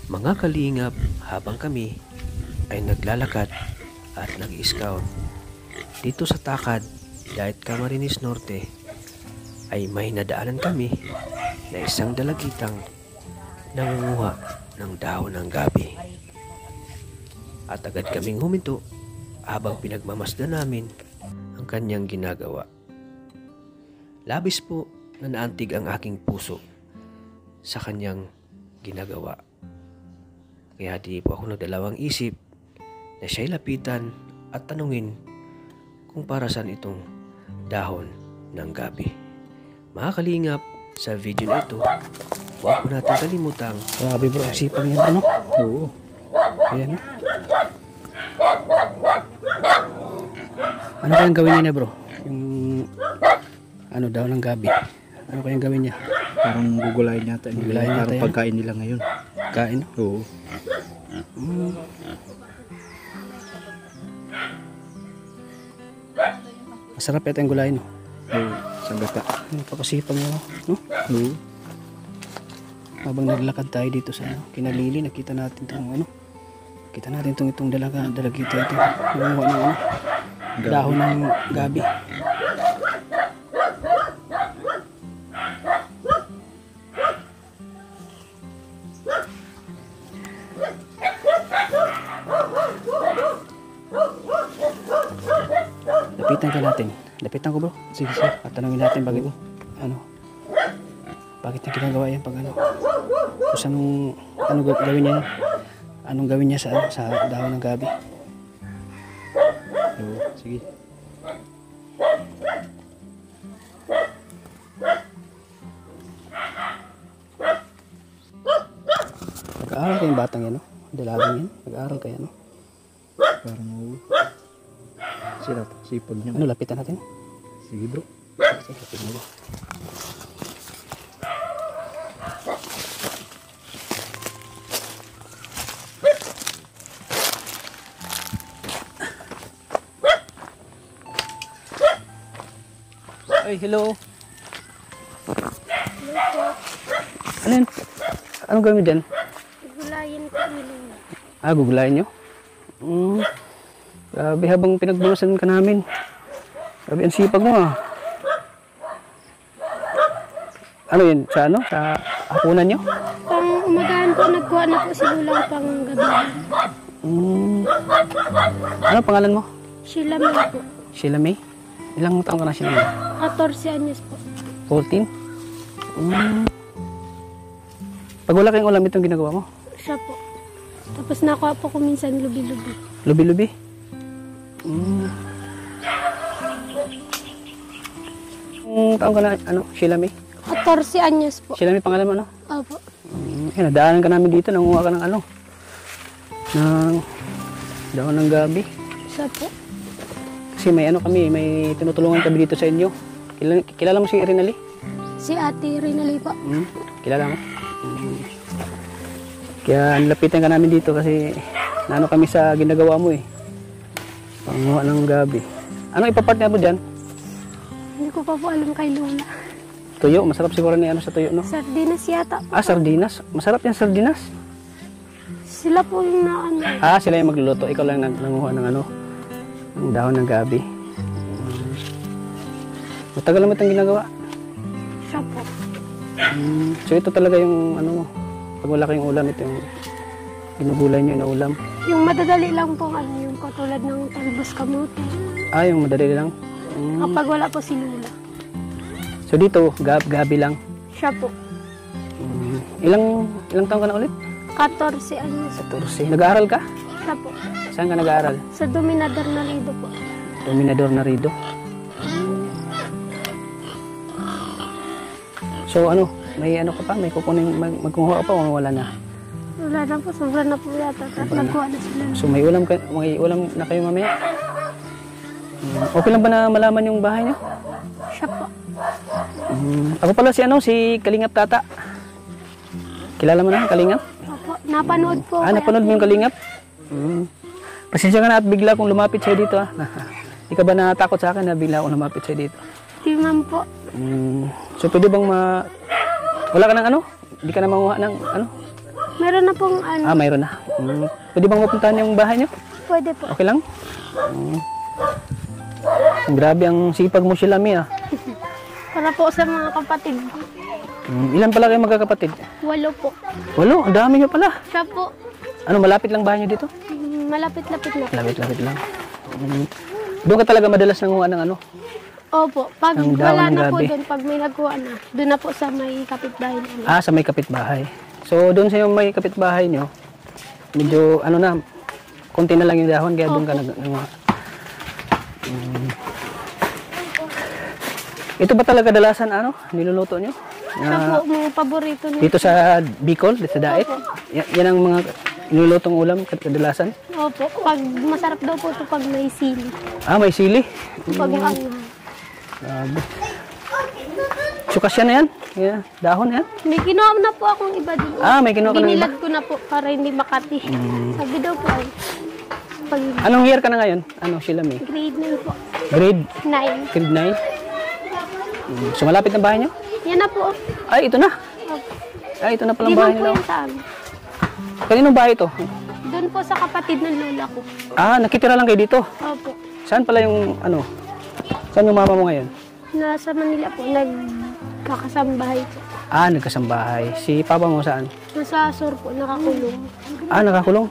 Mga kalingap, habang kami ay naglalakad at nag-scout dito sa Takad, Dait Camarines Norte, ay may nadaanan kami na isang dalagitang nangunguha ng dahon ng gabi. At agad kaming huminto habang pinagmamasdan namin ang kanyang ginagawa. Labis po na naantig ang aking puso sa kanyang ginagawa. Kaya di po ako nagdalawang isip na siya'y lapitan at tanungin kung para saan itong dahon ng gabi. Mga kalingap, sa video na ito, huwag po natin kalimutang Grabe bro, sipan yan ano? Oo. Ayan. Ano kayang gawin niya bro? Yung ano daw ng gabi. Ano kayang gawin niya? Parang gugulayin yata. Gugulayin yata parang yan. pagkain nila ngayon. Kain? Oo. Masarap ito yung gulayin no? Oo. Sagata. Napakasipang mo, no? Oo. Habang naglakad tayo dito sa Kinalili, nakita natin itong ano? Kita natin itong dalagita ito. Nangunguha ng ano? Dahon ng gabi. Lapitan ka natin. Lapitan ko bro. Sige sir. At tanongin natin bakit bakit niya ginagawa yan pag ano. Kung anong gawin niya. Anong gawin niya sa dahon ng gabi. Oo. Sige. Nag-aaral kayong batang yan no? Dalagang yan. Nag-aaral kaya no? Parang oo. Sila. Sipag niya. Ano lapitan natin? Sige bro. Sige, lapitan mo. Ay, hello. Ano yun? Anong gawin mo dyan? Gulayin ko nila. Gugulayin nyo? Grabe, habang pinagbunusan ka namin. Grabe, ang sipag mo Ano yun? Sa ano? Sa hapunan nyo? Pang umagahan po, nagkuha na po si Lulang pang gabi. Ano pangalan mo? Sheila May po. Sheila May? Ilang taon ka na Sheila May? 14 anyos po. 14? Pag wala kayong ulam, itong ginagawa mo? Siya po. Tapos nakuha po ko minsan lubi-lubi. Lubi-lubi? Taon ka na, Sheila May? 14 anyos po. Sheila May, pangalan mo, ano? Opo. Nadaanan ka namin dito, nanguha ka ng ng dahon ng gabi. Siya po. Kasi may kami, may tinutulungan kami dito sa inyo. Kilala mo si Rinali? Si Ate Rinali po. Kilala mo? Kaya nilapitan ka namin dito kasi naano kami sa ginagawa mo Panguha ng gabi. Ano ipapartner mo dyan? Hindi ko pa po alam kay Lola. Tuyo, masarap siguro ni sa tuyo, no? Sardinas yata po. Sardinas. Masarap yan, sardinas. Sila po yung Sila yung magluluto. Ikaw lang nanguha ng ng dahon ng gabi. Matagal naman itong ginagawa. Siya po. So ito talaga yung pag wala kayong ulam, ito yung ginugulay nyo na ulam. Yung madadali lang po yung katulad ng talbos kamote. Yung madali lang. Kapag wala po si Lola. So dito, gabi lang. Siya po. Ilang taon ka na ulit? 14 anyos. 14. Nag-aaral ka? Siya po. Saan ka nag-aaral? Sa Dominador na Lido po. Dominador na Rido. So may ka pa? May kukunin, magkumuha ka pa o wala na? Wala na po, sobra na po yata. Nagkuha na sila. So may ulam na kayo mamaya? Okay lang ba na malaman yung bahay niyo? Siya po. Ako pala si Kalingap Tata. Kilala mo na Kalingap? Opo, napanood po. Napanood mo yung Kalingap? Pasensya ka na at bigla akong lumapit sa'yo dito Di ka ba natakot sa akin na bigla akong lumapit sa'yo dito? Di man po. So pwede bang wala ka ng Di ka na manguha ng Meron na pong ano. Ah, mayroon na. Pwede bang mapuntahan yung bahay niyo? Pwede po. Okay lang? Grabe ang sipag mo sila, Mia. Para po sa mga kapatid. Ilan pala kayo magkakapatid? 8 po. 8, ang dami niyo pala. Siya po. Ano, malapit lang bahay niyo dito? Malapit-lapit na. Lapit-lapit lang. Doon ka talaga madalas nanguha ng ano? Opo. Pag Ang dahon wala ng na po gabi. doon, pag may nagkuha na, doon na po sa may kapitbahay namin. Ah, sa may kapitbahay. So, doon sa may kapitbahay niyo, medyo ano na, konti na lang yung dahon, kaya doon ka nanguha. Ito ba talaga dalasan ano, niluluto niyo? Siya po, mga paborito niya. Dito sa Bicol, dito sa Daet? Yan ang mga nilulutong ulam kadalasan? Opo. Pag masarap daw po ito pag may sili. Ah, may sili. Pag ano. Grabe. Sukas yan na yan? Yeah, dahon yan? May kinuha na po akong iba din. Ah, may kinuha ka ng iba? Binilad ko na po para hindi makati. Sabi daw po ay pag Anong year ka na ngayon? Ano sila may? grade 9 po. Grade? 9. Grade 9? So malapit na bahay niyo? Yan na po. Ay, ito na. Opo. Ay, ito na palang Di bahay man po nila. yan sa amin. Kaninong bahay ito? Doon po sa kapatid ng lola ko. Ah, nakitira lang kayo dito. Opo. Saan pala yung ano? Saan yung mama mo ngayon? Nasa Manila po. Nagkakasambahay po. Ah, nagkasambahay. Si papa mo saan? Nasa Sur po. Nakakulong. Ah, nakakulong.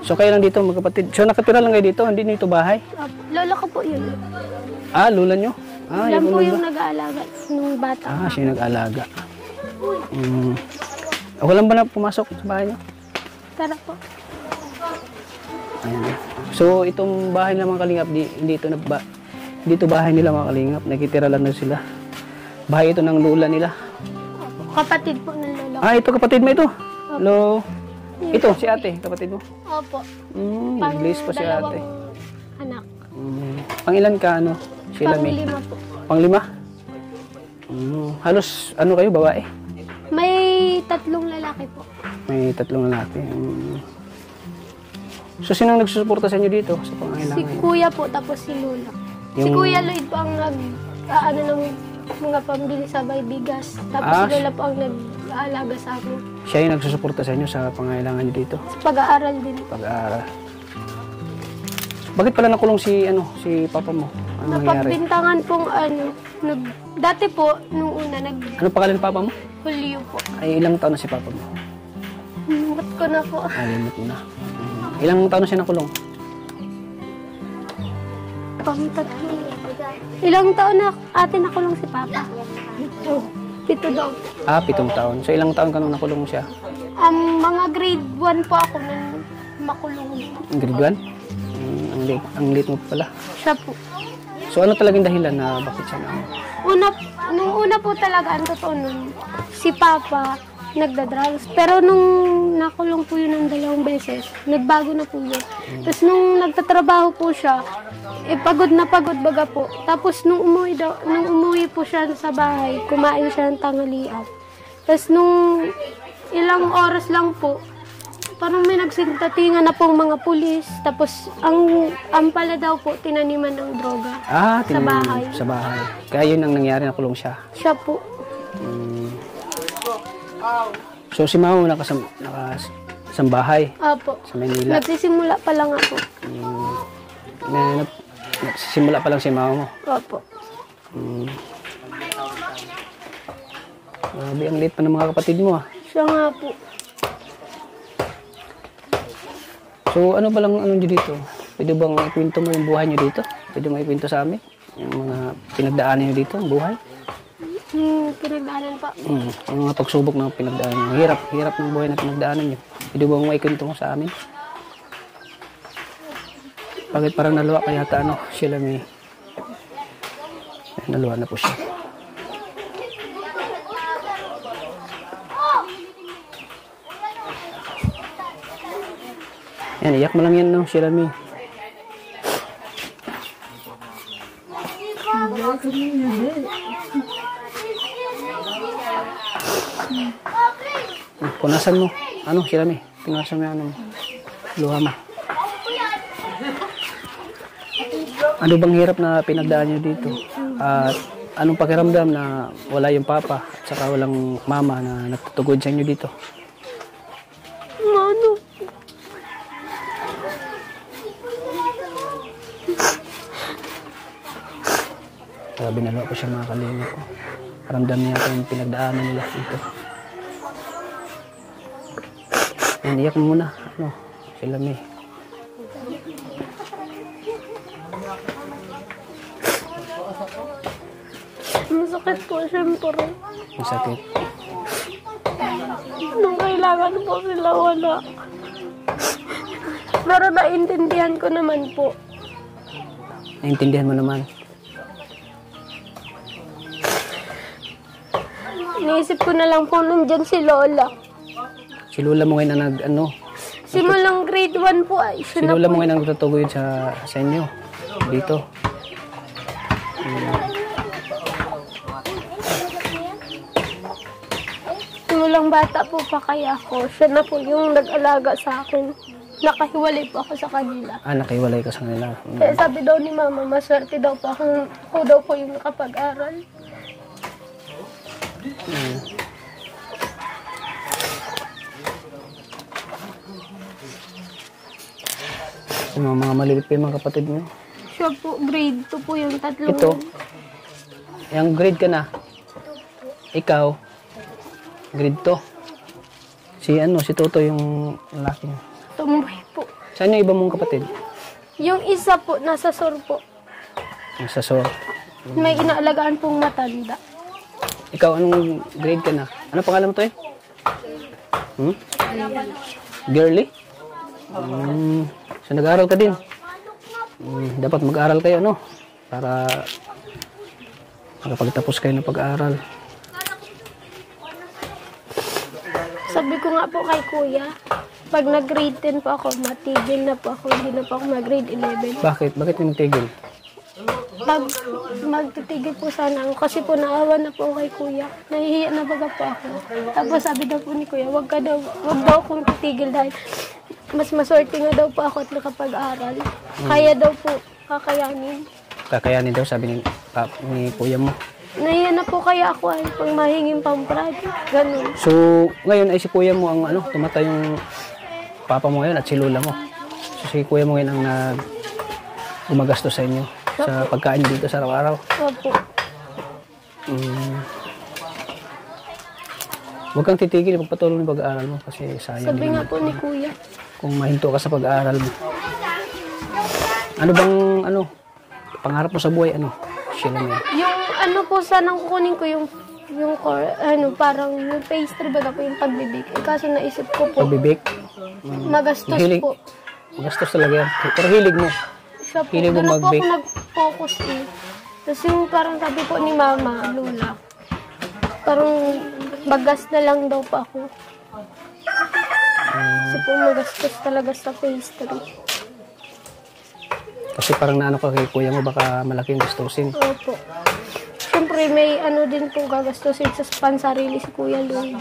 So kayo lang dito magkapatid. So nakatira lang kayo dito, hindi dito bahay? Opo. Lola ko po yun. Ah, lula nyo? Ah, Yan yung po lula. yung nag-aalaga nung bata. Ah, siya yung nag-alaga. Ako lang ba na pumasok sa bahay nyo? Tara po. Ayan. So itong bahay ng mga kalingap, dito bahay nila mga kalingap, nakitira lang na sila. Bahay ito ng lula nila. Kapatid po ng lola ko. Ah, ito kapatid mo ito? Hello? Ito, si ate, kapatid mo? Opo. Nag-blaze pa si ate. Dalawang anak. Pangilan ka, ano? Sila may? Panglima po. Panglima? Halos, ano kayo, babae? May 3 lalaki po. May 3 lalaki. So, sino nagsusuporta sa inyo dito sa Si pangailangan? kuya po, tapos si lola. Si Yung- kuya Lloyd po ang ano ng mga pambili sa bigas. Tapos Ah, si lola po ang nag-aalaga sa akin. Siya yung nagsusuporta sa inyo sa pangailangan nyo dito? Sa pag-aaral din. Pag-aaral. Bakit pala nakulong si papa mo? Ano nangyari? Napagbintangan pong dati po, nung una, Ano pangalan ng papa mo? Julio po. Ay, ilang taon na si papa mo? Limot ko na po. Limot mo na. Ilang taon na siya nakulong? Pang-3. Ilang taon na ate nakulong si Papa? 7 daw. Ah, 7 taon. So, ilang taon ka nung nakulong siya? Mga grade 1 po ako nung makulong. Grade 1? Ang late mo pala. Siya po. So, ano talagang dahilan na bakit siya na? Nung una po talaga, ang totoo nun, si Papa nagda-drugs. Pero nung nakulong po yun ng 2 beses, nagbago na po yun. Tapos nung nagtatrabaho po siya, pagod na pagod baga po. Tapos nung umuwi po siya sa bahay, kumain siya ng tanghalian. Tapos nung ilang oras lang po, parang may nagsintatingan na pong mga pulis. Tapos ang pala daw po, tinaniman ng droga. Ah, Sa bahay. Sa bahay. Kaya yun ang nangyari, nakulong siya. Siya po. So, si mama mo nakasambahay Apo. sa Manila. Nagsisimula pa lang ako. Nagsisimula pa lang si mama mo. Apo. Grabe, ang late pa ng mga kapatid mo ah. Siya nga po. So, ano ba lang ano nyo dito? Pwede bang ikwento mo yung buhay nyo dito? Pwede mo ikwento sa amin? Yung mga pinagdaanan nyo dito, ang buhay? Pinagdaanan pa. Ang mga pagsubok na pinagdaanan nyo. Hirap ng buhay na pinagdaanan nyo. Pwede bang maikwento mo sa amin? Bakit parang naluwa kaya yata sila may... Naluwa na po siya. Yan, iyak mo lang yan, no, sila may. Punasan mo. Ano, sila may. Punasan mo yung luha mo. Ano bang hirap na pinagdaan nyo dito? At anong pakiramdam na wala yung papa? saka walang mama na nagtutugod sa inyo dito. Ano? Grabe na po siya mga kalingap ko. Ramdam niya ito yung pinagdaanan nila dito. Yan, iyak mo muna. Ano, sila may. Masakit po syempre. Masakit. Nung kailangan po sila wala. Pero naintindihan ko naman po. Naintindihan mo naman. Iniisip ko na lang po nandyan si Lola. Si Lola mo ngayon na Simulang grade 1 po ay si siya na Lola po. mo ngayon ang nagtutugod sa inyo. Dito. Simulang bata po pa kaya ako. Siya na po yung nag-alaga sa akin. Nakahiwalay po ako sa kanila. Nakiwalay ka sa kanila. Kaya sabi daw ni Mama, maswerte daw po ako daw po yung nakapag-aral. Yung mga malilit pa yung mga kapatid mo. Siya po, grade 2 po yung tatlong. Ito. Yung grade ka na. Ikaw. Grade 2. Si Toto yung lalaki mo. Tumboy po. Saan yung iba mong kapatid? Yung isa po, nasa SOR po. Sa SOR. May inaalagaan pong matanda. Ikaw, anong grade ka na? Ano pangalan mo to eh? Girly? So nag-aaral ka din? Dapat mag-aaral kayo, no? Para makapagtapos kayo ng pag-aaral. Sabi ko nga po kay Kuya, pag nag-grade 10 po ako, matigil na po ako. Hindi na po ako mag-grade 11. Bakit? Bakit mo nagtigil? Pag magtitigil po sana ako, kasi po naawa na po ako kay Kuya. Nahihiya na baga po ako. Tapos sabi daw po ni Kuya, wag daw akong titigil dahil mas maswerte nga daw po ako at nakapag-aral. Kaya daw po kakayanin. Kakayanin daw, sabi ni kuya mo. Nahiya na po kaya ako ay pang mahinging pang-project. Ganun. So, ngayon ay si kuya mo ang tumatay yung papa mo ngayon at si lola mo. So, si kuya mo ngayon ang gumagastos sa inyo sa pagkain dito sa araw-araw. Opo. Huwag kang titigil, magpatuloy ng pag-aaral mo kasi sayang. Sabi nga po ni Kuya. Kung mahinto ka sa pag-aaral mo. Ano bang pangarap mo sa buhay? Sila mo. Yung ano po sanang kukunin ko yung parang yung pastry baga po yung pagbibig. Kaso naisip ko po, Pagbibig? magastos Hilig. po. Magastos talaga yan. Pero hilig mo. Siya po, Hilig mo doon na po ako mag-bake? nag-focus eh. Tapos yung parang sabi po ni Mama, Lola, parang bagas na lang daw pa ako. Kasi po magastos talaga sa pastry. Kasi parang naano ka kay kuya mo, baka malaking gastusin. Opo. Siyempre may din po gagastusin sa pansarili si Kuya Lloyd.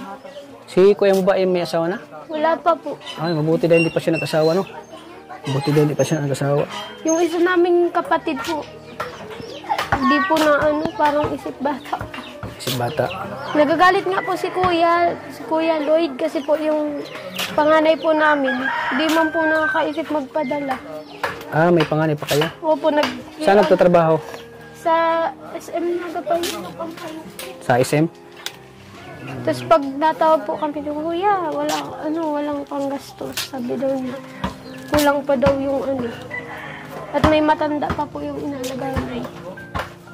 Si kuya mo ba ay may asawa na? Wala pa po. Ay, mabuti dahil hindi pa siya nag-asawa, no? Mabuti dahil hindi pa siya nag-asawa. Yung isa naming kapatid po, hindi po na parang isip bata. Si bata. Nagagalit nga po si Kuya Lloyd kasi po yung panganay po namin, hindi man po nakakaisip magpadala. May panganay pa kayo? Opo, Saan nagtatrabaho? sa SM Nagapay. Sa SM? Tapos pag natawag po kami ng Kuya, walang panggastos. Sabi daw niya, kulang pa daw yung At may matanda pa po yung inalagaan ay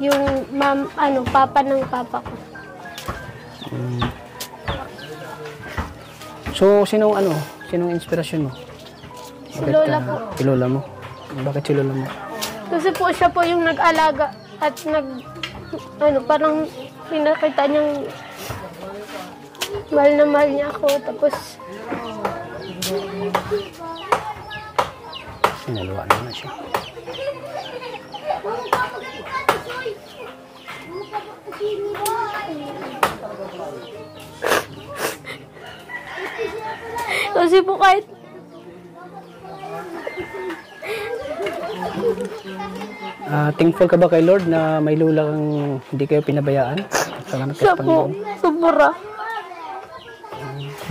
yung papa ng papa ko. So, sinong inspirasyon mo? Si Lola po. Si Lola mo? Bakit si Lola mo? Kasi po siya po yung nag-alaga at parang pinakita niyang mahal na mahal niya ako. Tapos, Sinaluan naman siya. kasi po kahit Thankful ka ba kay Lord na may lula kang hindi kayo pinabayaan? Salamat Siya sa po, Panginoon. sobra.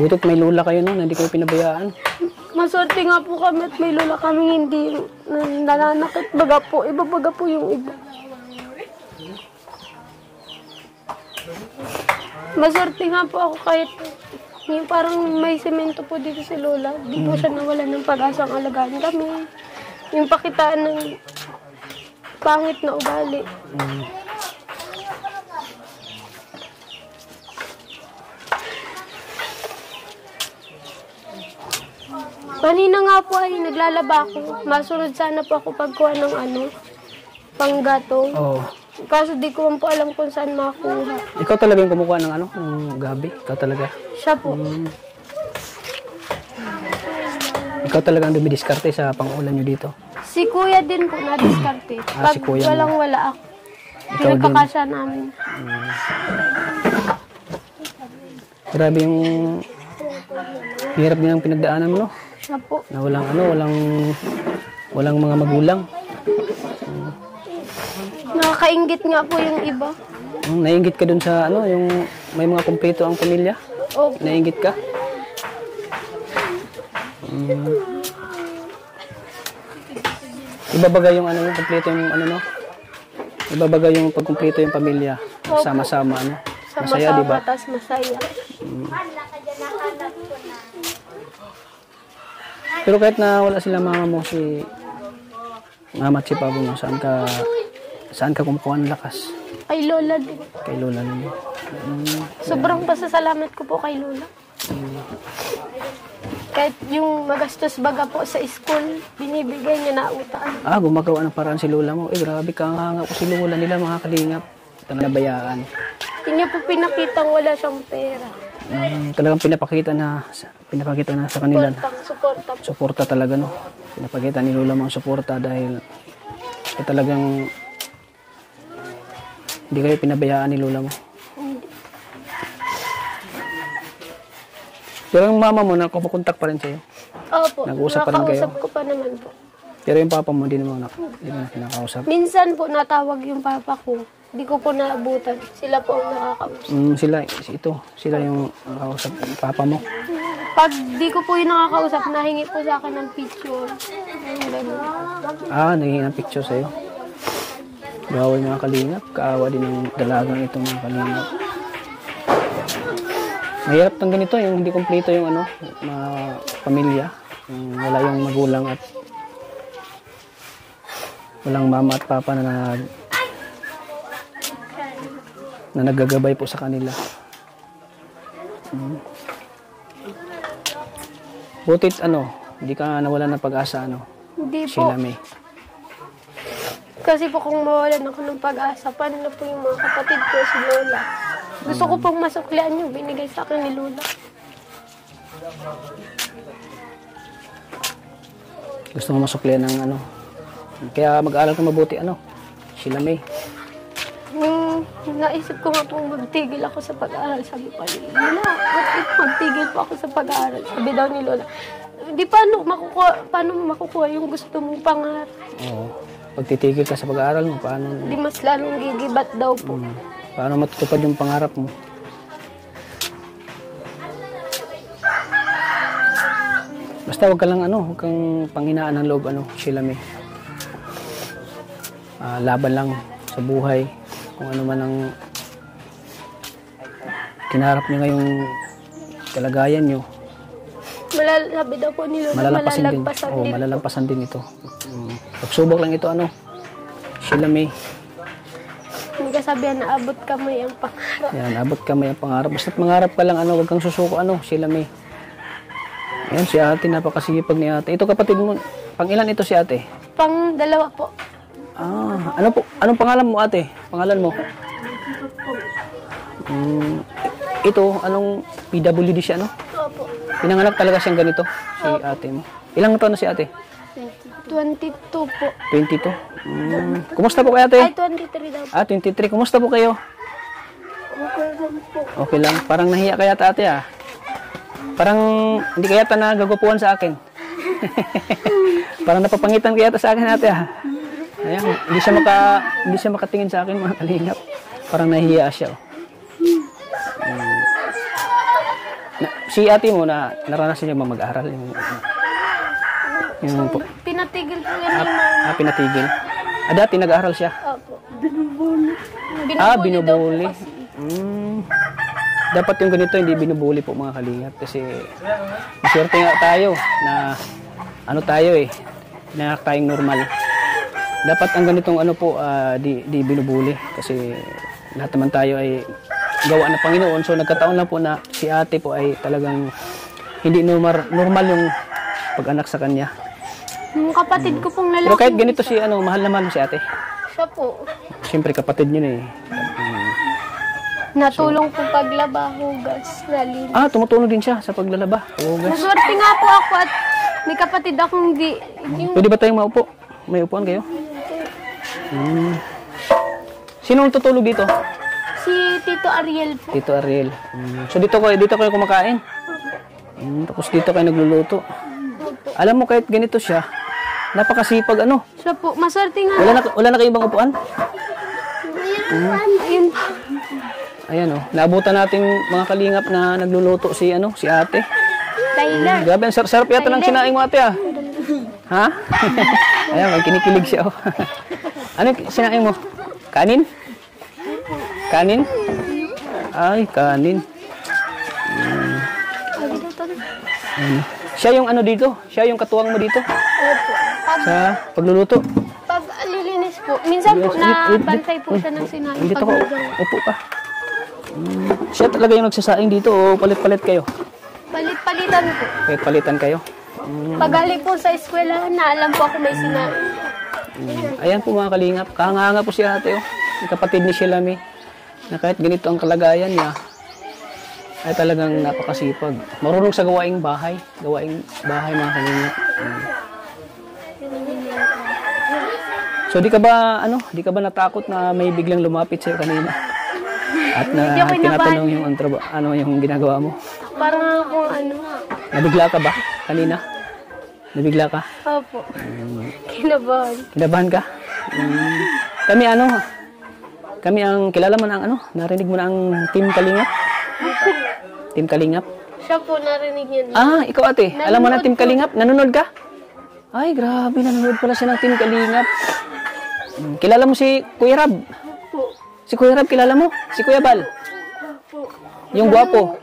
Butit may lula kayo no, hindi kayo pinabayaan. Maswerte nga po kami at may lola kami hindi nananakit. Baga po, iba baga po yung iba. Maswerte nga po ako kahit yung parang may semento po dito si lola. Di po siya nawalan ng pag-asang alagaan kami. Yung pakitaan ng pangit na ugali. Kanina nga po ay naglalaba ako. Masunod sana po ako pagkuha ng panggatong. Oo. Kaso di ko man po alam kung saan makakuha. Ikaw talaga yung kumukuha ng ng gabi? Ikaw talaga? Siya po. Ikaw talaga ang dumidiskarte sa pang-ulam nyo dito? Si kuya din po na-discarte. Si kuya mo. Walang wala ako. Ikaw din. Pinagkakasya namin. Grabe yung hirap din ang pinagdaanan mo, no? Siya po. Na walang mga magulang. Nakakaingit nga po yung iba. Naiinggit ka dun sa yung may mga kumpleto ang pamilya? O, Naiinggit ka? Ibabaga yung yung kumpleto yung no? Ibabaga yung pagkumpleto yung pamilya. Sama-sama, Masaya, di sama-sama, ba? tas masaya. Pero kahit na wala sila mama mo, si mama at si papa mo, saan ka kumukuha ng lakas? Kay lola din. Kay lola ninyo. Sobrang pasasalamat ko po kay lola. Kahit yung magastos baga po sa school, binibigay niya na utaan. Gumagawa ng paraan si lola mo. Grabe ka nga ko si lola nila, mga kalingap. Nabayaan. Hindi niya po pinakitang wala siyang pera. Talagang pinapakita na sa kanila. Suporta po. Suporta talaga, no? Pinapakita ni lola mo ang suporta dahil talagang hindi kayo pinabayaan ni lola mo. Hindi. Pero yung mama mo, nakapakontak pa rin sa'yo. Opo, Nag-uusap pa rin kayo? nakausap ko pa naman po. Pero yung papa mo, hindi mo na kinakausap. Minsan po natawag yung papa ko. Hindi ko po naabutan. Sila po ang nakakausap. Sila yung nakakausap, yung papa mo. Pag di ko po yung nakakausap, nahingi po sa akin ng picture. Yung ganun. Naging ang picture sa'yo. Bawal mga kalingap. Kaawa din ang dalagang ito mga kalingap. Mahirap ng ganito, yung hindi kompleto yung mga pamilya. Yung wala yung magulang at walang mama at papa na naggagabay po sa kanila. Butit hindi ka nawalan ng pag-asa Hindi po. Sheila May. Kasi po kung mawalan ako ng pag-asa, paano na po yung mga kapatid ko, si Lola? Gusto ko pong masuklian yung binigay sa akin ni Lola. Gusto mo masuklian ng Kaya mag-aaral ka mabuti Sheila May. Yung naisip ko nga pong magtigil ako sa pag-aaral, sabi ko, Lola, magtigil po ako sa pag-aaral. Sabi daw ni Lola, di paano makukuha yung gusto mong pangarap? Oo. Pag titigil ka sa pag-aaral mo, paano? Di mas lalong gigibat daw po. Paano matutupad yung pangarap mo? Basta wag ka lang huwag kang panghinaan ng loob Sheila May. Laban lang sa buhay. Kung ano man ang kinarap niyo ngayong kalagayan niyo. Sabi daw po ni Lola, Malalampasan din. din. Malalampasan din ito. Pagsubok lang ito Sheila May. Hindi ka sabihan na abot kamay ang pangarap. Yan, abot kamay ang pangarap. Basta't mangarap ka lang wag kang susuko Sheila May. Yan, si ate, napakasipag ni ate. Ito kapatid mo, pang ilan ito si ate? Pang dalawa po. Anong pangalan mo ate? Pangalan mo? Ito, anong PWD siya Opo. Pinanganak talaga siyang ganito, si ate mo. Ilang taon na si ate? 22 po. 22. Kumusta po kayo ate? Ay, 23 daw po. 23. Kumusta po kayo? Okay lang po. Okay lang. Parang nahiya kaya ate Parang hindi kaya nagagupuan sa akin. Parang napapangitan kaya sa akin ate Ayan, hindi siya makatingin sa akin mga kalingap. Parang nahihiya siya. si ate mo na naranasan niya ba mag-aral? Yung po. Pinatigil po yan ni mama. Pinatigil. Dati nag-aaral siya. Opo. Binubuli. Binubuli. Dapat yung ganito hindi binubuli po mga kalingap kasi maswerte nga tayo na ano tayo na tayong normal. Dapat ang ganitong ano po di binubuli kasi lahat naman tayo ay gawa ng Panginoon. So nagkataon lang po na si ate po ay talagang hindi normal yung pag-anak sa kanya. Yung kapatid ko pong lalaki. Pero kahit ganito si mahal naman si ate. Siya po. Siyempre kapatid niyo na Natulong po paglaba, hugas, lalim. Tumutulong din siya sa paglalaba. Hugas. Maswerte nga po ako at may kapatid akong Pwede ba tayong maupo? May upuan kayo? Sino ang tutulog dito? Si Tito Ariel po. Tito Ariel. So dito kayo kumakain? Tapos dito kayo nagluluto. Alam mo kahit ganito siya, napakasipag Siya po, maswerte nga. Wala na kayong ibang upuan? Ayun po. Ayan naabutan nating mga kalingap na nagluluto si ate. Tyler. Grabe, ang sarap yata ng sinaing mo ate Ha? Ayan, may kinikilig siya Ano sinaing mo? Kanin? Kanin? Ay, kanin. Siya yung dito? Siya yung katuwang mo dito? Opo. Sa pagluluto? Pag alilinis po, minsan po nabantay po siya ng sinaing. Dito ko, upo ka. Siya talaga yung nagsasaing dito o palit-palit kayo? Palit-palitan po. Palitan kayo? Pagali po sa eskwela, naalam po ako may sinaing. Ayan po mga kalingap, kahanga po si ate yung kapatid ni Shelami na kahit ganito ang kalagayan niya ay talagang napakasipag. Marunong sa gawaing bahay mga kalingap. So di ka ba natakot na may biglang lumapit sa'yo kanina? At tinatanong yung ginagawa mo? Parang akong Nabigla ka ba kanina? Nabigla ka? Opo. Kinabahan. Kinabahan ka? Kami ang kilala mo na narinig mo na ang Team Kalingap? Team Kalingap? Siya po narinig niya. Ikaw ate, alam mo na Team Kalingap? Nanonood ka? Ay, grabe, nanonood pala siya ng Team Kalingap. Kilala mo si Kuya Rab? Si Kuya Rab, kilala mo? Si Kuya Bal? Yung gwapo?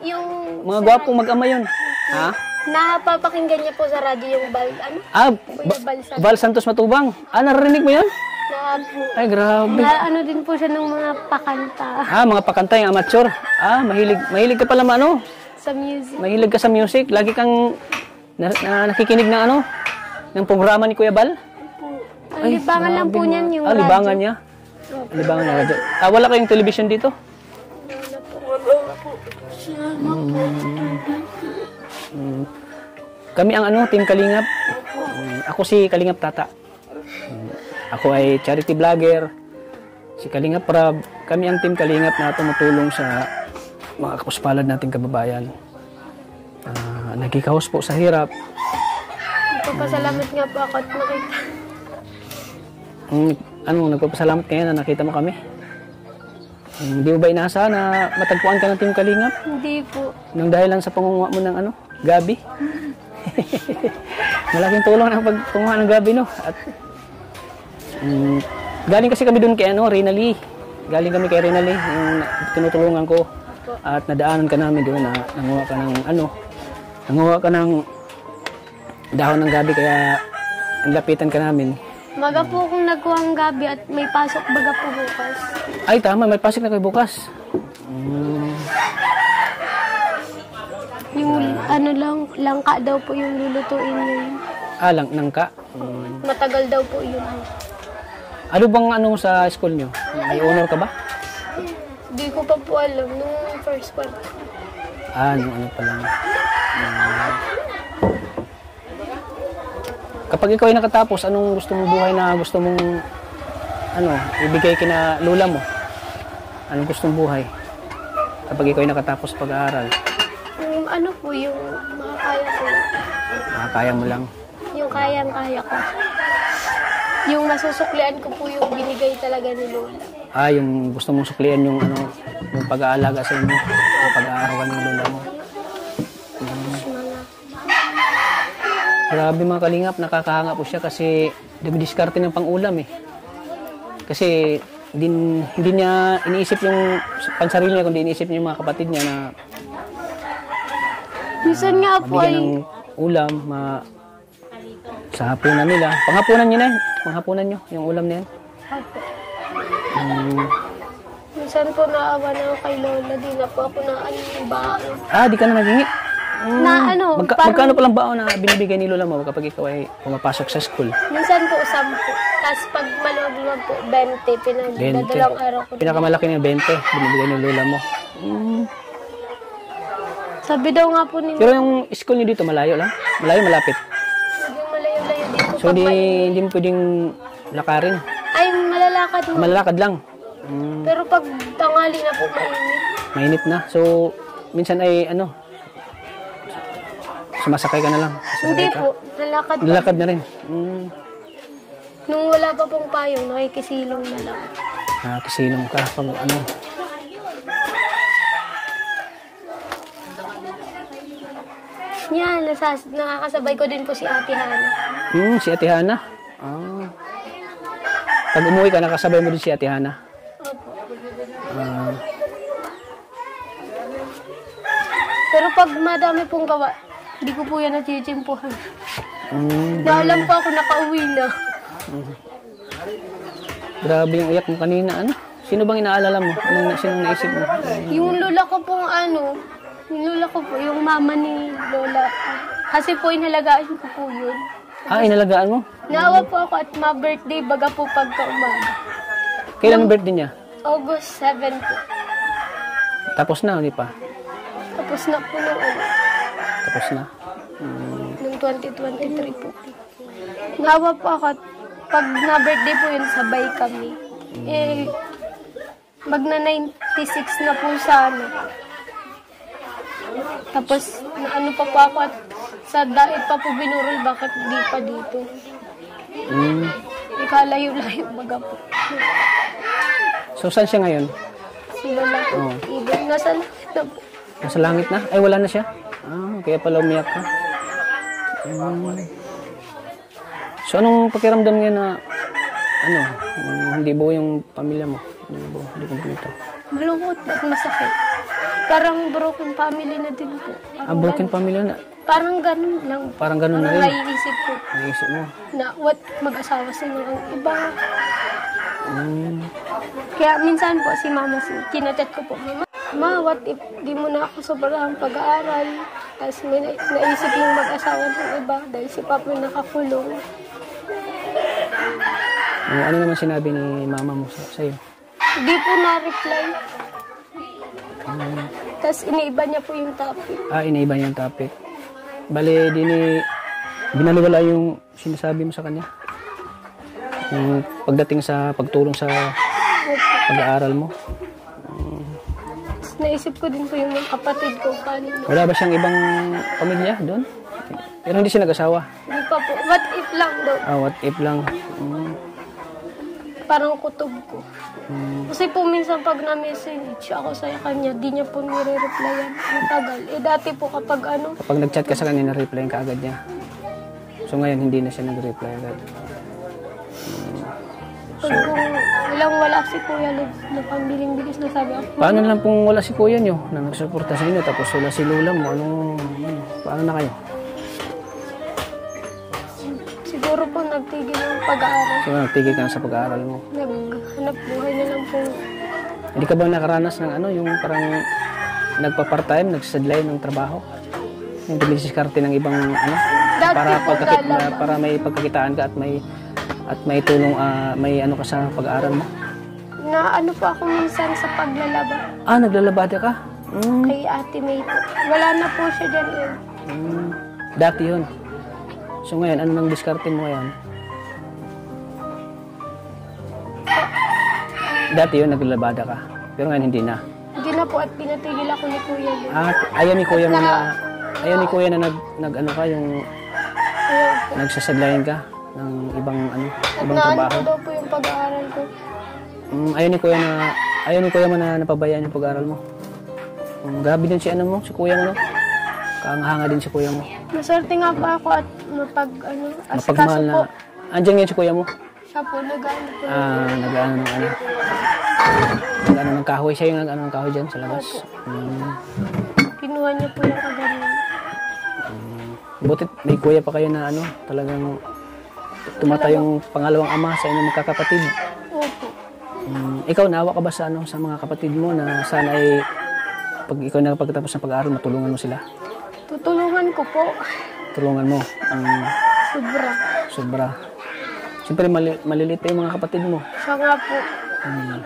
Mga gwapong mag-ama yun. Ha? Napapakinggan niya po sa radyo yung Kuya Val Santos Matubang. Narinig mo yun? Ay, grabe. Din po siya ng mga pakanta. Mga pakanta yung amateur. Mahilig ka pala Sa music. Mahilig ka sa music. Lagi kang nakikinig ng ng programa ni Kuya Bal? Libangan lang po niyan yung radyo. Libangan niya? Libangan niya radyo. Wala kayong television dito? Kami ang Team Kalingap. Ako si Kalingap Tata. Ako ay charity vlogger. Si Kalingap Rab. Kami ang Team Kalingap na tumutulong sa mga kapuspalad nating kababayan. Nagkikahos po sa hirap. Nagpapasalamat nga po ako at nakita. Nagpapasalamat kayo na nakita mo kami? Hindi mo ba inaasahan na matagpuan ka ng Team Kalingap? Hindi po. Nang dahil lang sa pangunguha mo ng gabi? Malaking tulong ang pagpunguha ng gabi, no? At galing kasi kami doon kay Rina Lee. Galing kami kay Rina Lee, yung tinutulungan ko. At nadaanan ka namin doon na nanguha ka ng dahon ng gabi, kaya lapitan ka namin. Maga po akong nagkuha ng gabi at may pasok baga po bukas. Ay, tama, may pasok na kayo bukas. Yung langka daw po yung lulutuin yun. Langka? Matagal daw po yun. Ano bang sa school nyo? May honor ka ba? Hindi ko pa po alam nung first part. Nung pa lang. Kapag ikaw ay nakatapos, anong gusto mong buhay na gusto mong ibigay kina lula mo? Anong gustong buhay? Kapag ikaw ay nakatapos pag-aaral? Yung makakaya ko. Makakaya mo lang? Yung kayang-kaya ko. Yung masusuklian ko po yung binigay talaga ni Lola. Yung gusto mong suklian yung pag-aalaga sa inyo, yung pag-aarawan ng lula mo. Grabe mga kalingap, nakakahanga po siya kasi dumidiskarte ng pang-ulam eh. Kasi hindi niya iniisip yung pansarili niya, kundi iniisip niya yung mga kapatid niya na Minsan nga po mabigyan ay, ng ulam, sa hapunan nila. Panghapunan niyo na yun. Panghapunan niyo, yung ulam na yan. Opo. Minsan po naawa na ako kay Lola, di na po ako na yung baon. Di ka na naghingi. Na ano, parang, Magkano palang baon na binibigay ni Lola mo kapag ikaw ay pumapasok sa school? minsan po 10. Tapos pag maluwag-luwag po, 20. Pinagdadalawang araw ko. Pinakamalaki na 20, binibigay ni Lola mo. Sabi daw nga po ni Pero yung school niyo dito, malayo lang? Malayo, malapit? yung malayo-layo dito. So, hindi mo pwedeng lakarin? Ay, malalakad mo. Malalakad lang? Pero pag tangali na po, mainit. Mainit na. So, minsan ay sumasakay ka na lang. Hindi po, lalakad pa. Lalakad na rin. Nung wala pa pong payong, nakikisilong na lang. Kasilong ka pag Yan, nakakasabay ko din po si Ate Hana. Si Ate Hana. Pag umuwi ka, nakasabay mo din si Ate Hana. Opo. Pero pag madami pong gawa, hindi ko po yan natitsimpuhan. Alam po ako nakauwi na. Grabe yung iyak mo kanina. Sino bang inaalala mo? Sinong naisip mo? Yung lola ko pong yung lola ko po, yung mama ni Lola. Kasi po inalagaan ko po yun. Inalagaan mo? Naawa po ako at ma-birthday baga po pagka umaga. Kailan ang birthday niya? August 7 po. Tapos na, hindi pa? Tapos na po nung Tapos na. nung 2023 po. Naawa po ako at pag na-birthday po yun, sabay kami. Magna 96 na po sana. Tapos, naano pa po ako at sa daig pa po binurol, bakit di pa dito? Ikalayo-layo baga po. So, saan siya ngayon? Si Lola po, ibig nasa langit na po. Nasa langit na? Ay, wala na siya? Kaya pala umiyak ka. So, anong pakiramdam niya na, hindi buo yung pamilya mo? Hindi kompleto. Malungkot at masakit. Parang broken family na din po. Broken family na? Parang ganun lang. Parang ganun na rin? Naiisip ko Naisip mo? na what mag-asawa sila ang iba. Kaya minsan po si mama, kinachat ko po, Ma, what if di mo na ako sobrang pag-aaral? Tapos may naisip yung mag-asawa ng iba dahil si Papa nakakulong. Ano naman sinabi ni mama mo sa'yo? Hindi po na-reply. Tapos iniiba niya po yung topic. Iniiba niya yung topic. Bale, binaliwala yung sinasabi mo sa kanya? Yung pagdating sa pagtulong sa pag-aaral mo? Naisip ko din po yung mga kapatid ko. Paano? Wala ba siyang ibang pamilya doon? Pero hindi siya nag-asawa? Hindi pa po. What if lang daw? What if lang? Parang kutob ko. Kasi po minsan pag na-message ako sa kanya, di niya po nire-replyan. Ang tagal. Dati po kapag Kapag nag-chat ka sa kanya, na-replyan ka agad niya. So ngayon, hindi na siya nag-reply agad. pag kung wala si Kuya Lug na pambiling bigas na sabi ako. Paano lang kung wala si kuya niyo na nagsuporta sa inyo, tapos wala si lola mo, paano na kayo? Siguro po nagtigil ng pag-aaral. So nagtigil ka na sa pag-aaral mo. Naghanap buhay na lang po. Hindi ka ba nakaranas ng yung parang nagpa-part-time, nagsasadlay ng trabaho? Yung dumisiskarte ng ibang Dati para po para may pagkakitaan ka at may tulong, may ka sa pag-aaral mo? Na po ako minsan sa paglalaba. Naglalabada ka? Kay Ate May po. Wala na po siya dyan eh. Dati yun. So ngayon, ano nang diskarte mo ngayon? Dati yun, naglalabada ka. Pero ngayon, hindi na. Hindi na po at pinatigil ako ni Kuya Lug. Ayaw ni kuya mo na, ka, yung Ayaw po. nagsasadlayan ka ng ibang At ibang naano trabaho. ko daw po yung pag-aaral ko. Ayaw ni kuya mo na napabayaan yung pag-aaral mo. Grabe din si si kuya mo, no? Kaanghanga din si kuya mo. Maswerte nga po ako at asikaso Mapagmahal po. na. Andiyan ngayon si kuya mo? Siya po, nag-ano po. Nag-ano ng ano. Nag-ano ng kahoy. Siya yung nag-ano ng kahoy dyan sa labas. Kinuha niya po yung kagaling. Butit may kuya pa kayo na ano, talagang tumata yung pangalawang ama sa inyong magkakapatid. Opo. Ikaw, naawa ka ba sa ano, sa mga kapatid mo na sana ay pag ikaw nakapagtapos ng pag-aaral, matulungan mo sila? Tutulungan ko po. Tulungan mo. Sobra. Sobra. Siyempre, maliliit pa yung mga kapatid mo. Siya nga po.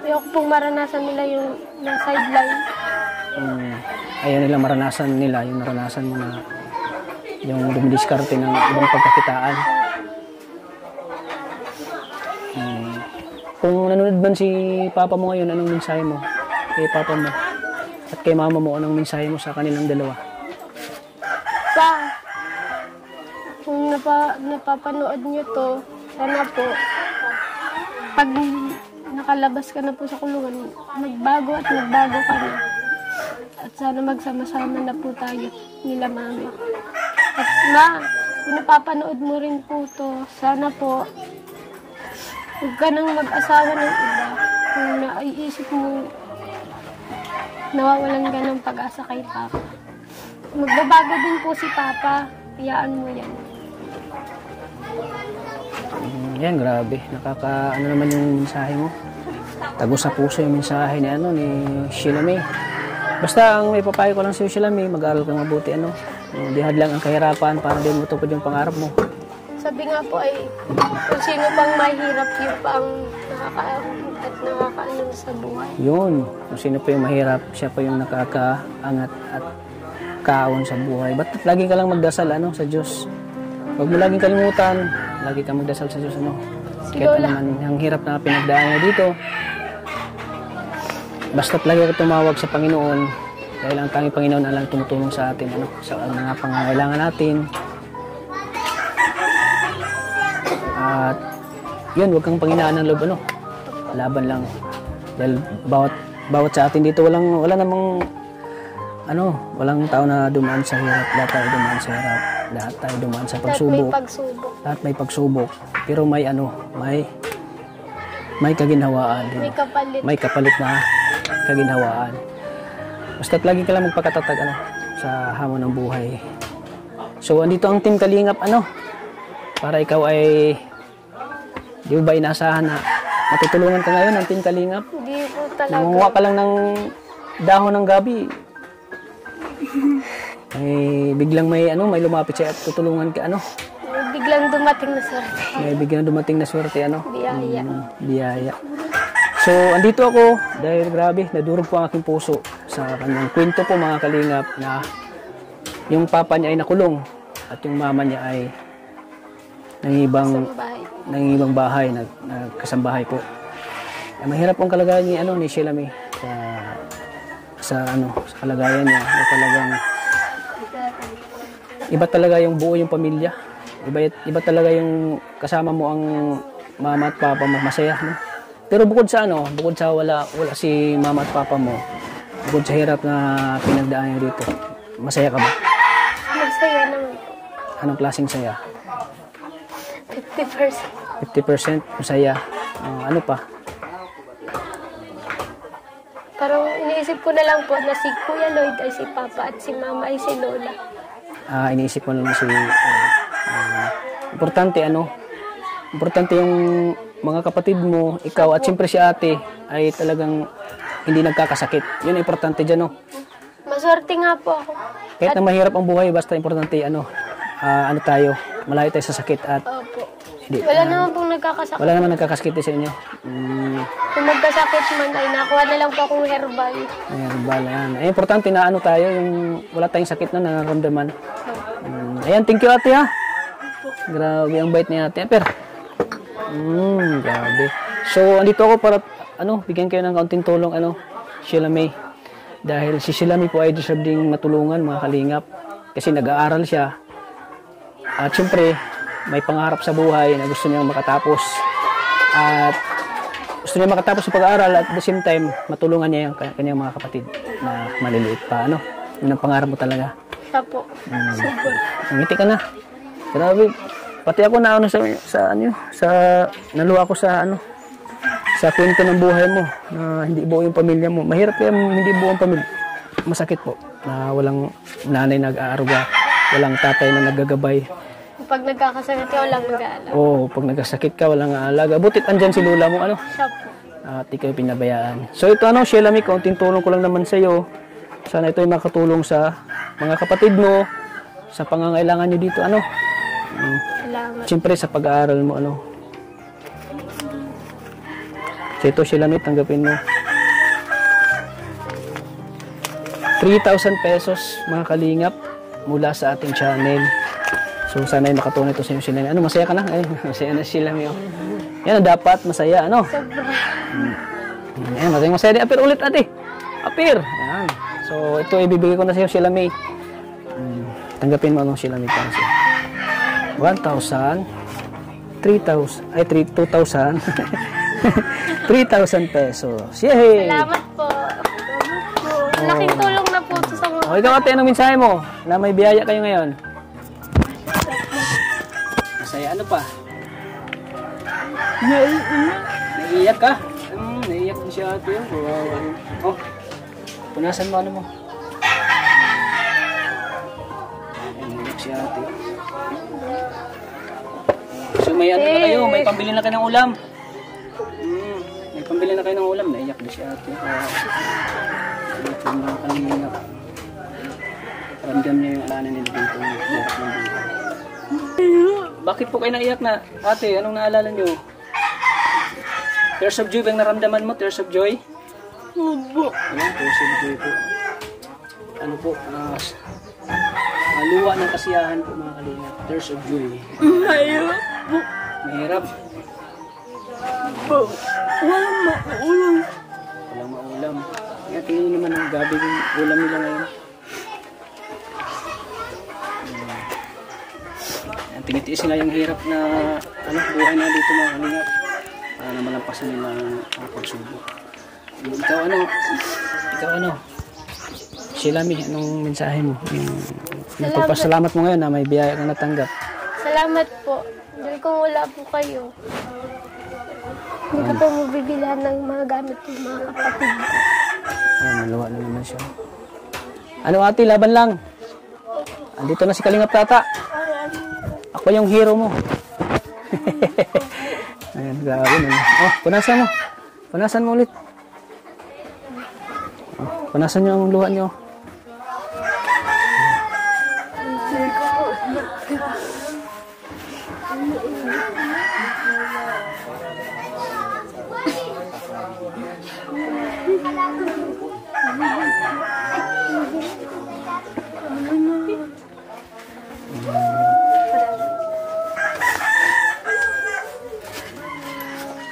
Ayoko pong maranasan nila yung sideline. Ayaw nila maranasan nila, yung naranasan mo na yung dumidiskarte ng ibang pagkakitaan. Kung nanonood man si papa mo ngayon, anong mensahe mo kay papa mo? At kay mama mo, anong mensahe mo sa kanilang dalawa? Kung napapanood niyo to, sana po, pag nakalabas ka na po sa kulungan, magbago ka na. At sana magsama-sama na po tayo nila mama. At kung napapanood mo rin po to, sana po, huwag ka nang mag-asawa ng iba. Kung naiisip mo, nawawalan ka ng pag-asa kay Papa. Magbabago din po si Papa. Hayaan mo yan. Yan, grabe. Ano naman yung mensahe mo? Tagos sa puso yung mensahe ni Sheila May. Basta ang may papayo ko lang sa Sheila May, mag-aaral kang mabuti, Dihad lang ang kahirapan para din matupad yung pangarap mo. Sabi nga po ay, kung sino pang mahirap, yung pang nakakaangat at nakakaano sa buhay. Yun. Kung sino pa yung mahirap, siya pa yung nakakaangat at kaon sa buhay. Ba't lagi ka lang magdasal, sa Diyos? Huwag mo laging kalimutan, lagi ka magdasal sa Diyos, Si Kahit Lola. naman ang hirap na pinagdaan niya dito, basta't lagi ka tumawag sa Panginoon, dahil ang tanging Panginoon ang lang tumutulong sa atin, sa mga pangangailangan natin. At yun, huwag kang panghinaan ng loob, laban lang. Dahil bawat sa atin dito, wala namang walang tao na dumaan sa hirap. Lahat tayo dumaan sa hirap. Lahat tayo dumaan sa At may pagsubok. pagsubok. Lahat may pagsubok. Pero may kaginhawaan din. May kapalit. May kapalit na kaginhawaan. Basta't lagi ka lang magpakatatag sa hamon ng buhay. So, andito ang Team Kalingap, para ikaw ay, di ba inaasahan na matutulungan ka ngayon ng Team Kalingap? Hindi po talaga. Nangunguha ka lang ng dahon ng gabi. Biglang may lumapit siya at tutulungan ka, May biglang dumating na swerte. May biglang dumating na swerte, Biyaya. Biyaya. So, andito ako dahil grabe, nadurog po ang aking puso sa kanyang kwento po, mga Kalingap, na yung papa niya ay nakulong at yung mama niya ay nangibang bahay, nagkasambahay po. Mahirap ang kalagayan ni Sheila May sa kalagayan niya. Talagang iba talaga yung buo yung pamilya. Iba talaga yung kasama mo ang mama at papa mo, masaya, Pero bukod sa wala si mama at papa mo, bukod sa hirap na pinagdaan niyo dito, masaya ka ba? Masaya naman po. Anong klaseng saya? 50%. 50% masaya. Ano pa? Parang iniisip ko na lang po na si Kuya Lloyd ay si Papa at si Mama ay si Lola. Iniisip mo naman importante importante yung mga kapatid mo, ikaw at siyempre si ate ay talagang hindi nagkakasakit. Yun ang importante dyan, Maswerte nga po ako. Kahit na mahirap ang buhay, basta importante tayo, malayo tayo sa sakit at Opo. hindi, Wala naman pong nagkakasakit. wala naman nagkakasakit sa inyo. Kung magkasakit man ay nakuha na lang po akong herbal. Herbal, yan. Importante na tayo, yung wala tayong sakit na nararamdaman. Ayan, thank you ate ha. Grabe ang bait ni ate. Grabe. So, andito ako para, bigyan kayo ng kaunting tulong, Sheila May. Dahil si Sheila May po ay deserve ding matulungan, mga Kalingap. Kasi nag-aaral siya. At syempre, may pangarap sa buhay na gusto niyang makatapos. At gusto niya makatapos sa pag-aaral at at the same time, matulungan niya yung kanyang mga kapatid na maliliit pa, Yun ang pangarap mo talaga. Tapo. Super. Ngiti ka na. Grabe. Pati ako na ano naluwa ko sa sa kwento ng buhay mo na hindi buo yung pamilya mo. Mahirap kaya hindi buo ang pamilya. Masakit po na walang nanay nag-aaruga, walang tatay na naggagabay. Pag nagkakasakit ka, walang mag-aalala. Oo, pag nagkasakit ka, walang aalaga. Butit andyan si Lula mo, Siya po. at ikaw pinabayaan. So ito Sheila May, kaunting tulong ko lang naman sa iyo. Sana ito ay makatulong sa mga kapatid mo, sa pangangailangan nyo dito, Salamat. siyempre sa pag-aaral mo, So ito Sheila May, tanggapin mo. 3,000 pesos, mga kalingap, mula sa ating channel. So sana ay makatulong ito sa inyo, Sheila May. Masaya ka na? Ay, masaya na Sheila May. Yan, dapat masaya, Sobra. Ayan, masaya din. Apir ulit, ate. Apir. Ayan. So, ito ibibigay ko na sa iyo, Sheila May. Tanggapin mo Sheila May. 1,000. 3,000. Ay, 2,000. 3,000 pesos. Yay! Salamat po. Laking tulong na po ito sa mga... O, ikaw ate, anong mensahe mo? Na may biyaya kayo ngayon. Masaya, ano pa? Naiiyak ka? Naiiyak din siya ate. Oh, punasan mo mo. Naiiyak siya ate. So may ano na kayo, may pambili na kayo ng ulam. May pambili na kayo ng ulam. Naiiyak din siya ate. Naiiyak yung mga kalingap. Ramdam niya yung alaala nila dito. Bakit po kayo naiyak na? Ate, anong naalala niyo? Tears of joy ba yung naramdaman mo? Tears of joy? Opo. Ayan, tears of joy po. Ano po? Luwa ng kasiyahan po mga kalingap. Tears of joy. Mahirap po. Mahirap. Walang maulam. Walang maulam. Kaya tingin naman ang gabi yung ulam nila ngayon. Tinitiis nila yung hirap na buhay na dito mga kalingap para malampasan nila ang pagsubok. Ikaw Sheila May, anong mensahe mo? Nagpapasalamat mo ngayon na may biyaya kang natanggap. Salamat po. Dahil kung wala po kayo, hindi ko po mabibilan ng mga gamit ng mga kapatid. Ayan, malawa na naman siya. Ano ate, laban lang. Andito na si Kalingap Tata. Ako yung hero mo. Ayan, grabe naman. Oh, punasan mo. Punasan mo ulit. Oh, punasan nyo ang luha nyo.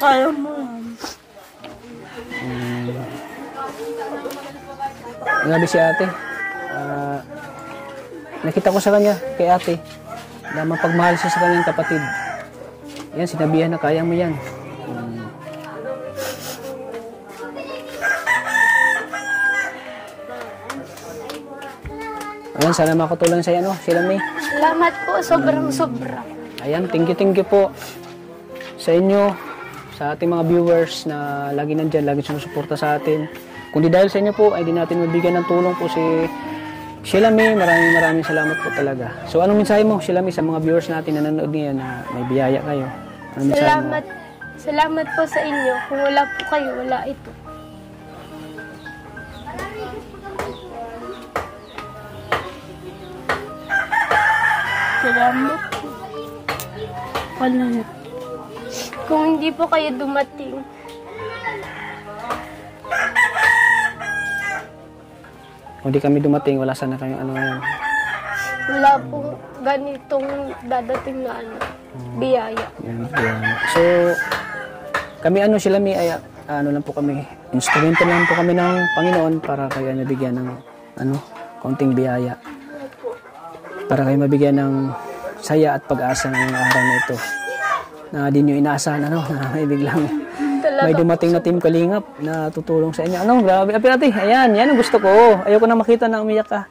Kaya mo. Grabe si ate. Nakita ko sa kanya, kay ate, na mapagmahal siya sa kanyang kapatid. Yan, sinabihan na kaya mo yan. Ayan, sana makatulong sa iyo, Sheila May. Salamat po. Sobrang-sobra. Ayan, thank you po sa inyo, sa ating mga viewers na lagi nandyan, lagi sumusuporta sa atin. Kung di dahil sa inyo po, ay di natin mabigyan ng tulong po si Sheila May. Maraming salamat po talaga. So, anong mensahe mo, Sheila May, sa mga viewers natin na nanonood ngayon na may biyaya kayo? Anong mensahe mo? Salamat po sa inyo. Kung wala po kayo, wala ito. Salamat po. Wala. Kung hindi po kayo dumating, Kung di kami dumating, wala sana kayong ano ngayon. wala pong ganitong dadating na biyaya. So, kami Sheila May, ay lang po kami, instrumento lang po kami ng Panginoon para kayo nabigyan ng kaunting biyaya. Para kayo mabigyan ng saya at pag-asa ngayong araw na ito. Na di nyo inaasahan, na may biglang may dumating na Team Kalingap na tutulong sa inyo. Grabe. Ate, ayan, yan ang gusto ko. Ayoko na makita na umiyak ka.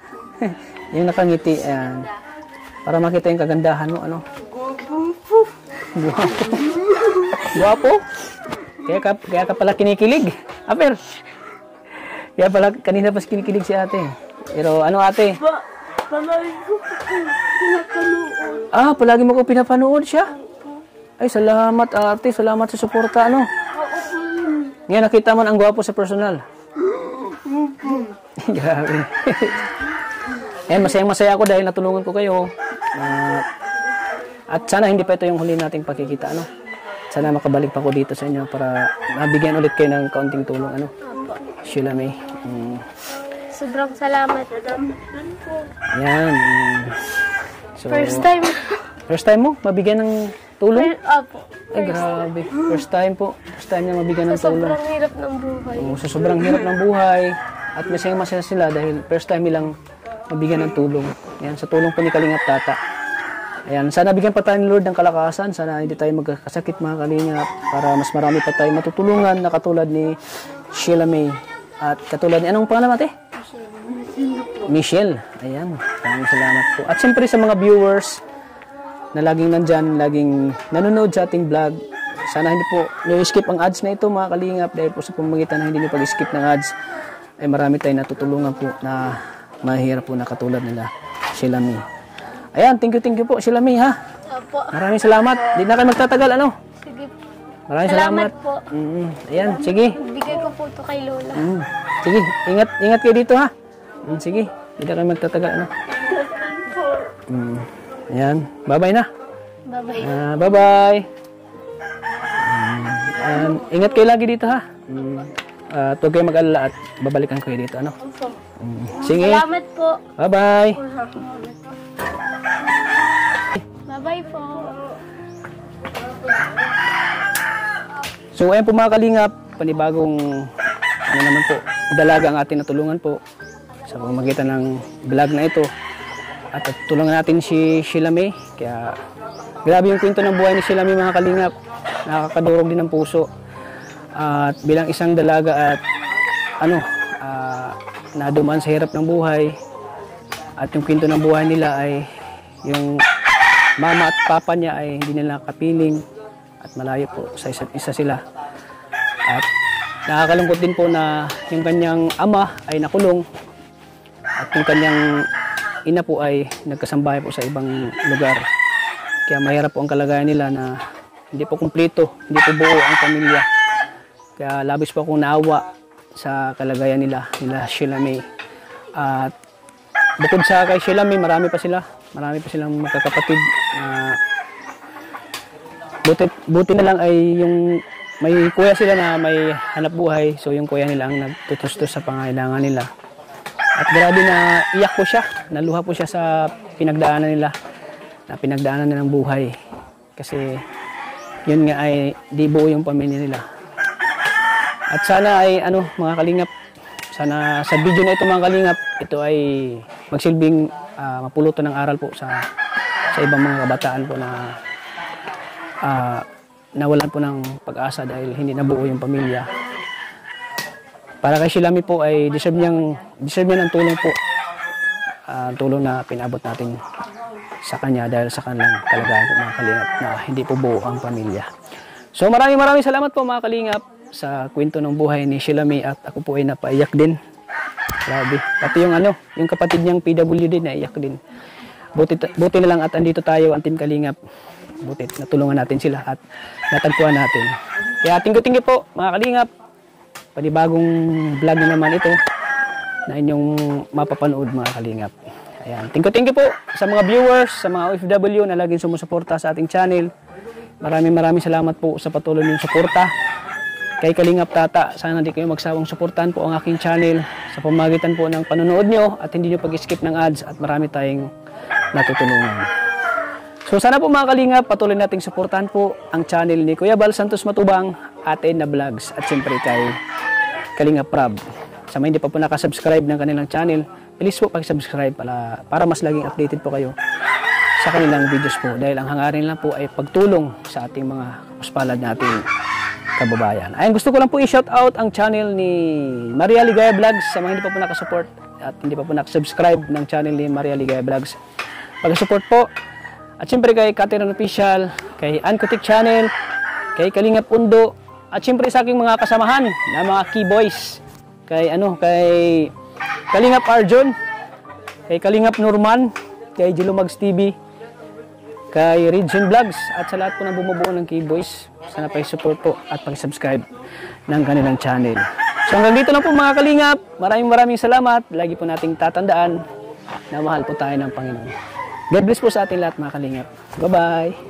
Yung nakangiti, ayan. Para makita yung kagandahan mo, ano? Guwapo. Guwapo? Kaya ka pala kinikilig. Aper. Kaya pala kanina pa kinikilig si ate. Pero ano ate? Palagi ko po pinapanood. Ah, palagi mo ko pinapanood siya? Ay, salamat ate. Salamat sa suporta, ano? Ngayon, nakita mo na ang gwapo sa personal. Grabe. Masayang-masaya ako dahil natulungan ko kayo. At sana hindi pa ito yung huli nating pagkikita, ano? Sana makabalik pa ko dito sa inyo para mabigyan ulit kayo ng kaunting tulong, ano? Sheila May. Sobrang salamat. Ayan. So, First time. First time mo? Mabigyan ng tulong? Opo. Ay, grabe. First time po. First time niya mabigyan ng tulong. Sobrang hirap ng buhay. Sa sobrang hirap ng buhay. At masaya sila dahil first time nilang mabigyan ng tulong. Ayan, sa tulong po ni Kalingap Tata. Ayan, sana bigyan pa tayo ni Lord ng kalakasan. Sana hindi tayo magkasakit mga Kalingap para mas marami pa tayo matutulungan na katulad ni Sheila May. At katulad ni, anong pangalan ate? Michelle. Ayan, maraming salamat po. At siyempre sa mga viewers na laging nandyan, laging nanonood sa ating vlog. Sana hindi po nyo-skip ang ads na ito mga Kalingap dahil po sa pamamagitan na hindi nyo pag-skip ng ads ay marami tayong natutulungan po na mahirap po na katulad nila Sheila May. Ayan, thank you po Sheila May ha. Opo. Maraming salamat. Di na kayo magtatagal ano. Sige. Maraming salamat. po. Ayan, sige. Bigay ko po ito kay Lola. Sige, ingat kayo dito ha. Sige, di na kayo magtatagal ano. Ayan, bye-bye na. Bye-bye. Bye-bye. Ayan, ingat kayo lagi dito ha. At huwag kayo mag-alala at babalikan ko kayo dito ano. Sige. Salamat po. Bye-bye. Bye-bye po. So ayan po mga Kalingap, panibagong ano naman po, dalaga ang ating natulungan po sa pamamagitan ng vlog na ito. At tulungan natin si Sheila May. Kaya grabe yung kwento ng buhay ni Sheila May mga Kalingap. Nakakadurog din ng puso. At bilang isang dalaga at nadumaan sa hirap ng buhay. At yung kwento ng buhay nila ay yung mama at papa niya ay hindi nila kapiling at malayo po sa isa't isa sila. At nakakalungkot din po na yung kanyang ama ay nakulong at yung kanyang ina po ay nagkasambahay po sa ibang lugar. Kaya mahirap po ang kalagayan nila na hindi po kumpleto, hindi po buo ang pamilya. Kaya labis po akong naawa sa kalagayan nila Sheila May. At bukod sa kay Sheila May, marami pa silang magkakapatid. Buti na lang ay yung may kuya sila na may hanap buhay. So yung kuya nila ang nagtutustos sa pangailangan nila. At grabe na iyak po siya. Naluha po siya sa pinagdaanan nila. Na pinagdaanan nilang buhay. Kasi yun nga ay di buo yung pamilya nila. At sana ay mga Kalingap, sana sa video na ito mga Kalingap, ito ay magsilbing mapulutan ng aral po sa ibang mga kabataan po na nawalan po ng pag-asa dahil hindi nabuo yung pamilya. Para kay Sheila May po ay deserve niya ng tulong po. Tulong na pinabot natin sa kanya dahil sa kanilang kalagayan po mga Kalingap na hindi po buo ang pamilya. So maraming salamat po mga Kalingap sa kwento ng buhay ni Sheila May at ako po ay napaiyak din. Grabe. Pati yung kapatid niyang PWD naiyak din. Buti na lang at andito tayo ang Team Kalingap. Buti natulungan natin sila at natagpuan natin. Kaya tingko po mga Kalingap. Panibagong vlog na naman ito na inyong mapapanood mga Kalingap. Ayan. Tingko po sa mga viewers, sa mga OFW na laging sumusuporta sa ating channel. Maraming salamat po sa patuloy niyong suporta. Kay Kalingap Tata, sana hindi kayo magsawang suportahan po ang aking channel sa pamamagitan po ng panonood nyo at hindi nyo pag-skip ng ads at marami tayong natutulungan. So sana po mga Kalingap, patuloy nating suportahan po ang channel ni Kuya Bal Santos Matubang, Ate na Vlogs at siyempre kay Kalingap Prab. Sa mga hindi pa po nakasubscribe ng kanilang channel, please po pag-subscribe para mas laging updated po kayo sa kanilang videos po dahil ang hangarin lang po ay pagtulong sa ating mga kapuspalad nating kababayan. Ayun, gusto ko lang po i-shout out ang channel ni Maria Ligaya Vlogs sa mga hindi pa po nakasupport. at hindi pa po nakasubscribe ng channel ni Maria Ligaya Vlogs, pag-support po. At siyempre kay Catherine Official, kay Ancotic Channel, kay Kalingap Undo, at siyempre sa aking mga kasamahan na mga key boys, kay Kalingap Arjon, kay Kalingap Norman, kay Jilumags TV, kay Region Vlogs, at sa lahat po ng bumubuo ng key boys, sana pag-support po at pag-subscribe ng kanilang channel. So hanggang dito lang po mga Kalingap, maraming salamat. Lagi po nating tatandaan na mahal po tayo ng Panginoon. God bless po sa ating lahat mga Kalingap. Bye-bye!